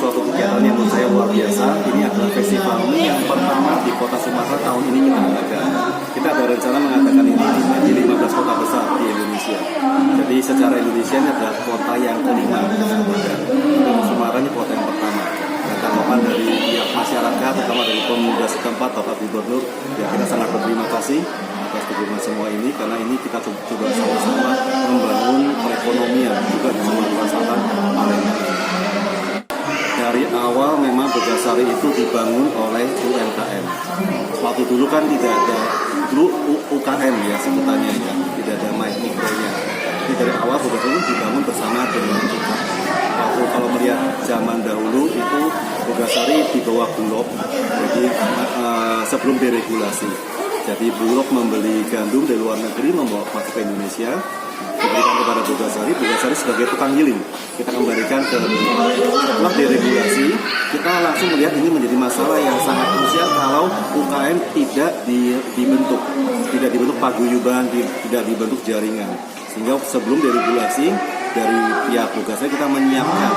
suatu kegiatan yang menurut saya luar biasa. Ini adalah festival mie yang pertama di kota Sumatera tahun ini kita adakan. Kita ada rencana mengadakan ini di 15 kota besar di Indonesia. Jadi secara Indonesia ini adalah kota yang kelima. Sumatera ini kota yang pertama. Dan tanggapan dari pihak masyarakat, terutama dari pemuda setempat, Bapak Gubernur, ya kita sangat berterima kasih atas dukungan semua ini, karena ini kita coba sama-sama membangun perekonomian juga di Sumatera Selatan, Palembang. Dari awal memang Bogasari itu dibangun oleh UMKM. Waktu dulu kan tidak ada, dulu UKM ya sebutannya ya, tidak ada mikronya. Jadi dari awal Bogasari itu dibangun bersama dengan UKM. Waktu kalau melihat zaman dahulu itu Bogasari di bawah Bulog, jadi sebelum deregulasi. Jadi Bulog membeli gandum dari luar negeri, membawa masuk ke Indonesia, diberikan kepada Bogasari. Bogasari sebagai tukang giling kita kembalikan ke setelah deregulasi. Kita langsung melihat ini menjadi masalah yang sangat krusial kalau UKM tidak dibentuk paguyuban, tidak dibentuk jaringan. Sehingga sebelum deregulasi dari pihak Bogasari kita menyiapkan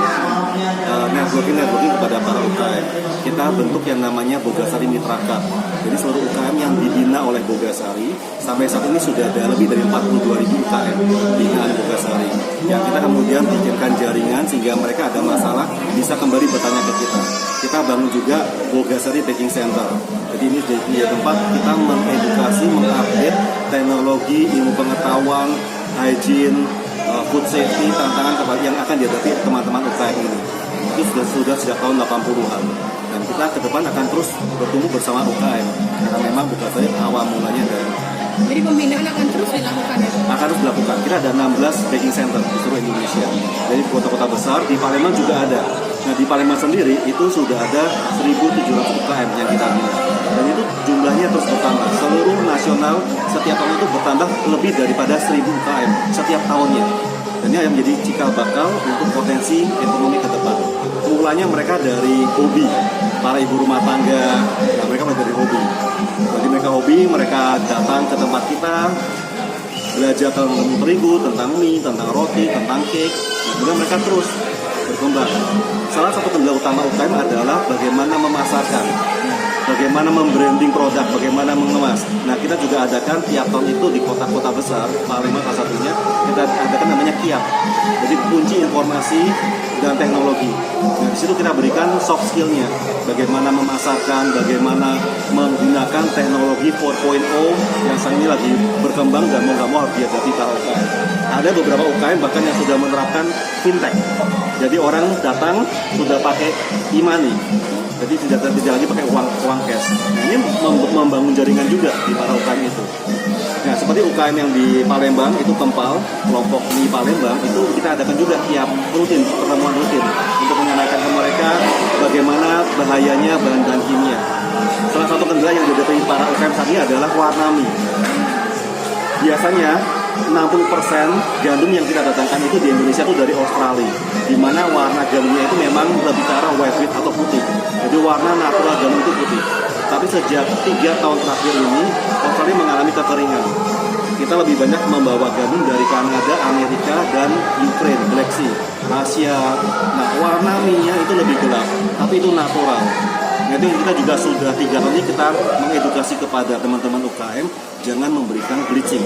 networking kepada para UKM. Kita bentuk yang namanya Bogasari Mitra Cup. Jadi seluruh UKM yang dibina oleh Bogasari sampai saat ini sudah ada lebih dari 42.000 UKM binaan Bogasari. Yang kita kemudian bikinkan jaringan sehingga mereka ada masalah bisa kembali bertanya ke kita. Kita bangun juga Bogasari Baking Center. Jadi ini jadi tempat kita mengedukasi, mengupdate teknologi, ilmu pengetahuan, hygiene, food safety, tantangan yang akan dihadapi teman-teman UKM ini. Itu sudah sejak tahun 80-an. Dan kita ke depan akan terus bertumbuh bersama UKM. Karena memang Bogasari awal mulanya dari. Jadi pembinaan akan terus dilakukan ya? Akan terus dilakukan. Kita ada 16 baking center di seluruh Indonesia. Jadi kota-kota besar, di Palembang juga ada. Nah di Palembang sendiri itu sudah ada 1.700 UKM yang kita bina. Dan itu jumlahnya terus bertambah. Seluruh nasional setiap tahun itu bertambah lebih daripada 1.000 UKM setiap tahunnya. Dan ini yang menjadi cikal bakal untuk potensi ekonomi ke depan. Mulanya mereka dari hobi, para ibu rumah tangga, nah mereka mulai dari hobi. Jadi mereka hobi, mereka datang ke tempat kita, belajar tentang terigu, tentang mie, tentang roti, tentang cake. Nah, kemudian mereka terus berkembang. Salah satu kendala utama UKM adalah bagaimana memasarkan, bagaimana membranding produk, bagaimana mengemas. Nah, kita juga adakan tiap tahun itu di kota-kota besar, Palembang salah satunya, kita adakan namanya KIAP. Jadi kunci informasi dan teknologi. Nah, di situ kita berikan soft skill-nya, bagaimana memasarkan, bagaimana menggunakan teknologi 4.0 yang saat ini lagi berkembang dan mau nggak mau harus dihadapi para UKM. Ada beberapa UKM bahkan yang sudah menerapkan fintech. Jadi orang datang sudah pakai e-money. Jadi tidak lagi pakai uang cash. Nah, ini membangun jaringan juga di para UKM itu. Nah, seperti UKM yang di Palembang itu Kempal, kelompok mie Palembang itu kita adakan juga tiap rutin, pertemuan rutin untuk menyampaikan ke mereka bagaimana bahayanya bahan-bahan kimia. Salah satu kendala yang dihadapi para UKM saat ini adalah warna mie. Biasanya 60% gandum yang kita datangkan itu di Indonesia itu dari Australia, di mana warna gandumnya itu memang lebih ke arah white wheat atau putih. Jadi warna natural gandum itu putih. Tapi sejak 3 tahun terakhir ini Australia mengalami kekeringan. Kita lebih banyak membawa gandum dari Kanada, Amerika, dan Ukraine, Black Sea, Asia. Nah, warna mie-nya itu lebih gelap, tapi itu natural. Jadi kita juga sudah 3 tahun ini kita mengedukasi kepada teman-teman UKM jangan memberikan bleaching.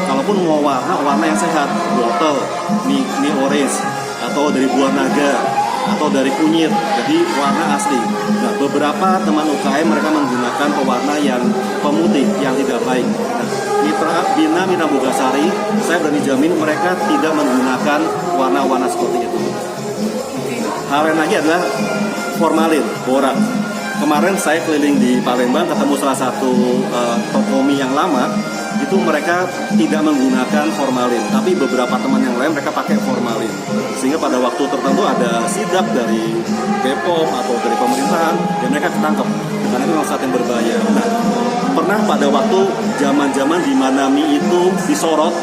Kalaupun mau warna yang sehat, wortel, mie orange, atau dari buah naga, atau dari kunyit, jadi warna asli. Nah, beberapa teman UKM mereka menggunakan pewarna yang pemutih, yang tidak baik. Nah, Mitra Bogasari, saya berani jamin mereka tidak menggunakan warna-warna seperti itu. Hal lain lagi adalah formalin, borak. Kemarin saya keliling di Palembang ketemu salah satu toko mie yang lama, itu mereka tidak menggunakan formalin, tapi beberapa teman yang lain mereka pakai formalin. Sehingga pada waktu tertentu ada sidak dari BPOM atau dari pemerintahan, dan mereka ketangkep karena itu memang saat yang berbahaya. Nah, pernah pada waktu zaman-zaman di mana mie itu disorot,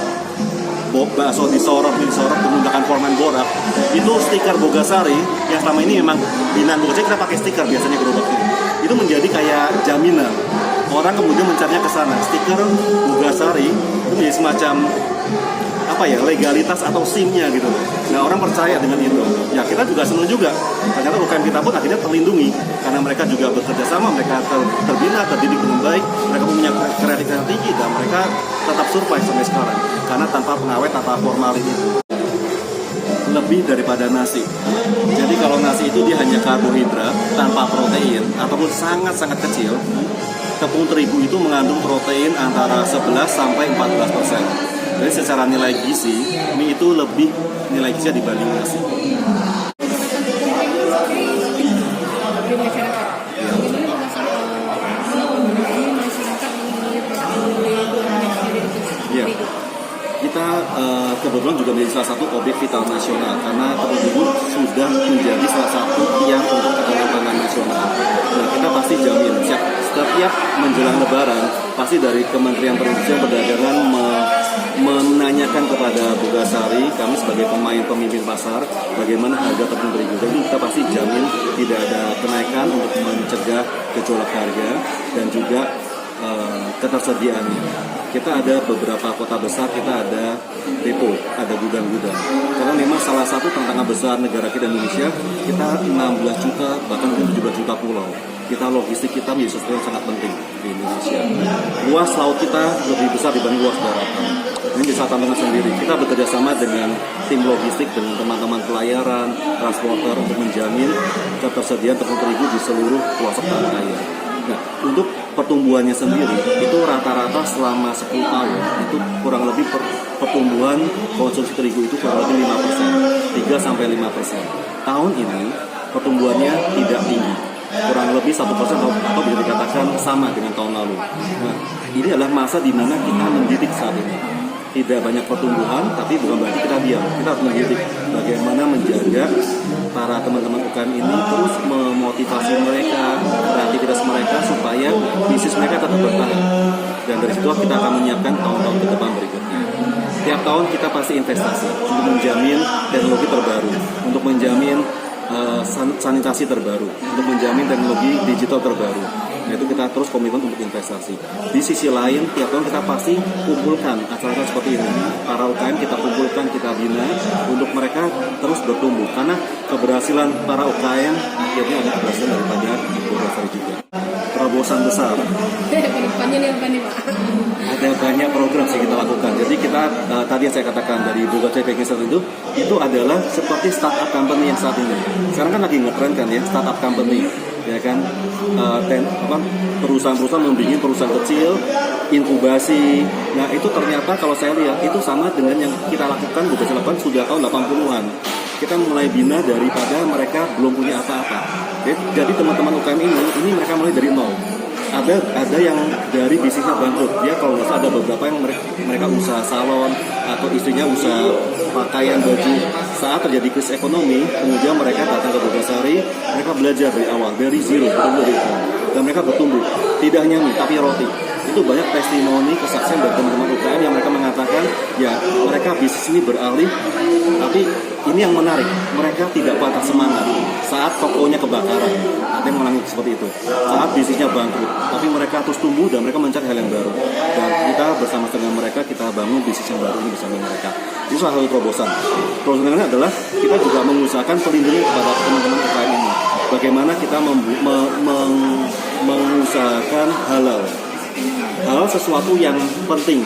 bakso disorot menggunakan formalin borak, itu stiker Bogasari yang selama ini memang binaan Bogasari kita pakai stiker biasanya gerobak ini. Itu menjadi kayak jaminan. Orang kemudian mencarinya ke sana. Stiker Bogasari itu menjadi semacam apa ya, legalitas atau SIM-nya gitu loh. Nah, orang percaya dengan itu. Ya, kita juga senang juga. Ternyata UKM kita pun akhirnya terlindungi karena mereka juga bekerja sama, mereka terbina, terdidik dengan baik, mereka punya kreativitas tinggi dan mereka tetap survive sampai sekarang karena tanpa pengawet, tanpa formalin itu. Lebih daripada nasi. Jadi kalau nasi itu dia hanya karbohidrat tanpa protein ataupun sangat-sangat kecil. Tepung terigu itu mengandung protein antara 11 sampai 14%. Jadi secara nilai gizi, mie itu lebih nilai gizi dibanding nasi. di masyarakat. Bagaimana juga soal masyarakat mengenai Ya, kita kebetulan juga menjadi salah satu objek vital nasional karena tepung terigu sudah menjadi salah satu tiang untuk ketahanan pangan nasional. Nah, kita pasti jamin setiap menjelang Lebaran pasti dari Kementerian Perindustrian Perdagangan menanyakan kepada Bogasari, kami sebagai pemain pemimpin pasar, bagaimana harga tepung terigu. Jadi kita pasti jamin tidak ada kenaikan untuk mencegah gejolak harga dan juga ketersediaannya. Kita ada beberapa kota besar, kita ada depo, ada gudang-gudang. Karena memang salah satu tantangan besar negara kita Indonesia, kita 16 juta bahkan 17 juta pulau. Kita logistik kita menjadi sesuatu yang sangat penting di Indonesia. Luas laut kita lebih besar dibanding luas daratan. Ini bisa tantangan sendiri. Kita bekerja sama dengan tim logistik, dengan teman-teman pelayaran, transporter untuk menjamin ketersediaan tepung terigu di seluruh pelosok tanah air. Nah, untuk pertumbuhannya sendiri itu rata-rata selama 10 tahun itu kurang lebih pertumbuhan konsumsi terigu itu kurang lebih 5%, 3-5%. Tahun ini pertumbuhannya tidak tinggi, kurang lebih 1% atau bisa dikatakan sama dengan tahun lalu. Nah, ini adalah masa di mana kita mendidik saat ini. Tidak banyak pertumbuhan, tapi bukan berarti kita diam. Kita harus mendidik bagaimana menjaga para teman-teman UKM ini terus memotivasi mereka, kreativitas mereka supaya bisnis mereka tetap bertahan. Dan dari situ kita akan menyiapkan tahun-tahun ke depan berikutnya. Tiap tahun kita pasti investasi untuk menjamin teknologi terbaru, untuk menjamin sanitasi terbaru, untuk menjamin teknologi digital terbaru. Nah, itu kita terus komitmen untuk investasi. Di sisi lain, tiap tahun kita pasti kumpulkan acara-acara seperti ini. Para UKM kita kumpulkan, kita bina untuk mereka terus bertumbuh. Karena keberhasilan para UKM akhirnya ada keberhasilan daripada Bogasari juga. Terobosan besar. Kedepannya nih apa nih Pak? Ada banyak program sih kita lakukan. Jadi kita tadi yang saya katakan dari Bogasari Baking Center itu adalah seperti startup company yang saat ini. Sekarang kan lagi ngetren kan ya startup company. Ya kan, perusahaan-perusahaan membimbing perusahaan kecil, inkubasi. Nah, itu ternyata kalau saya lihat itu sama dengan yang kita lakukan sudah tahun 80-an. Kita mulai bina daripada mereka belum punya apa-apa. Jadi teman-teman UKM ini mereka mulai dari nol. Ada yang dari bisnisnya bangkrut. Dia kalau nggak salah ada beberapa yang mereka usaha salon atau istrinya usaha pakaian baju. Saat terjadi krisis ekonomi, kemudian mereka datang ke Bogasari, mereka belajar dari awal, dari zero, dan mereka bertumbuh. Tidak hanya mie, tapi roti. Itu banyak testimoni kesaksian dari teman-teman UKM yang mereka mengatakan, ya mereka bisnis ini beralih, tapi ini yang menarik, mereka tidak patah semangat saat tokonya kebakaran. Ada yang mengalami seperti itu. Saat bisnisnya bangkrut, tapi mereka terus tumbuh dan mereka mencari hal yang baru. Dan kita bersama dengan mereka, kita bangun bisnis yang baru ini bersama mereka. Itu salah satu terobosan. Terobosan lainnya adalah kita juga mengusahakan pelindungan kepada teman-teman UKM ini. Bagaimana kita mengusahakan halal. Halal sesuatu yang penting.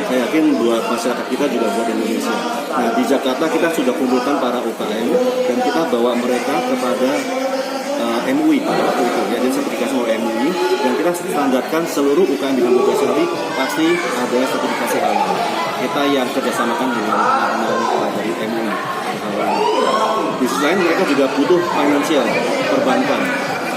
Saya yakin buat masyarakat kita juga buat Indonesia. Nah, di Jakarta kita sudah kumpulkan para UKM dan kita bawa mereka kepada MUI waktu itu, jadi sertifikasi oleh MUI, dan kita standarkan seluruh UKM di Bogasari pasti ada sertifikasi halal. Kita yang kerjasamakan dengan teman-teman dari MUI. Di sisi lain mereka juga butuh finansial, perbankan.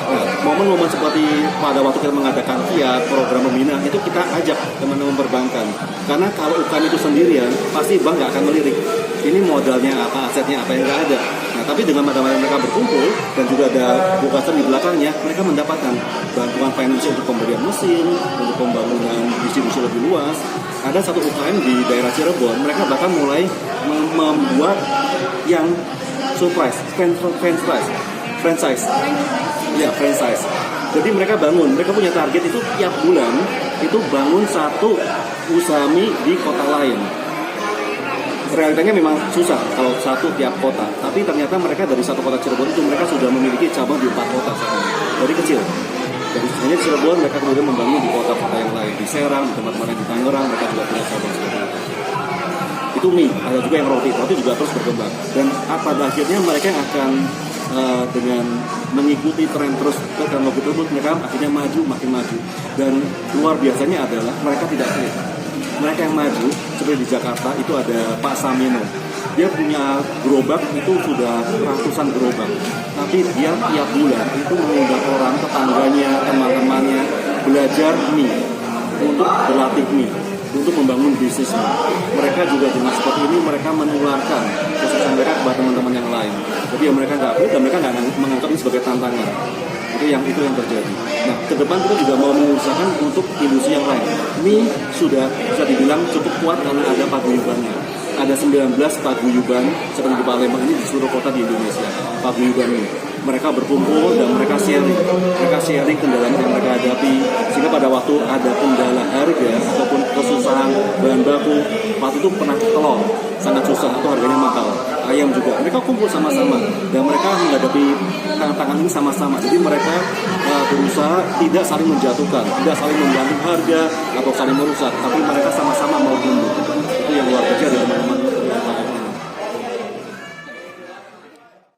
Nah, momen-momen seperti pada waktu kita mengadakan Fiat, program pembina, itu kita ajak teman-teman perbankan. Karena kalau UKM itu sendirian, pasti bank nggak akan melirik. Ini modalnya apa, asetnya apa yang nggak ada. Nah, tapi dengan mereka berkumpul dan juga ada Bogasari di belakangnya, mereka mendapatkan bantuan finansial untuk pembelian mesin, untuk pembangunan distribusi lebih luas. Ada satu UKM di daerah Cirebon, mereka bahkan mulai membuat yang surprise, franchise. Ya, franchise. Jadi mereka punya target itu tiap bulan itu bangun satu usaha mie di kota lain. realitanya memang susah kalau satu tiap kota. Tapi ternyata mereka dari satu kota Cirebon itu mereka sudah memiliki cabang di 4 kota saat ini. Dari kecil. Dari hanya Cirebon mereka kemudian membangun di kota-kota yang lain. Di Serang, di tempat-tempat di Tangerang mereka juga punya cabang seperti itu. Itu mie, ada juga yang roti juga terus berkembang. Dan pada akhirnya mereka yang akan dengan mengikuti tren terus teknologi tersebut, mereka akhirnya maju, makin maju. Dan luar biasanya adalah mereka tidak pelit. Mereka yang maju, seperti di Jakarta itu ada Pak Samino. Dia punya gerobak itu sudah ratusan gerobak. Tapi dia tiap bulan itu mengundang orang, tetangganya, teman-temannya belajar mie, untuk berlatih mie, untuk membangun bisnis mie. Mereka juga dengan seperti ini mereka menularkan kesuksesan mereka kepada teman-teman yang lain. Jadi ya mereka nggak pelit dan mereka nggak menganggap ini sebagai tantangan. Itu yang terjadi. Nah, ke depan kita juga mau mengusahakan untuk industri yang lain. Mie sudah bisa dibilang cukup kuat karena ada paguyubannya. Ada 19 paguyuban seperti di Palembang ini di seluruh kota di Indonesia. Paguyuban ini. Mereka berkumpul dan mereka sharing kendala yang mereka hadapi, sehingga pada waktu ada kendala harga ataupun kesusahan bahan baku, waktu itu pernah telur sangat susah atau harganya mahal, ayam juga, mereka kumpul sama-sama dan mereka menghadapi tantangan ini sama-sama. Jadi mereka berusaha tidak saling menjatuhkan, tidak saling membanting harga atau saling merusak, tapi mereka sama-sama mau tumbuh. Itu yang luar biasa dari teman-teman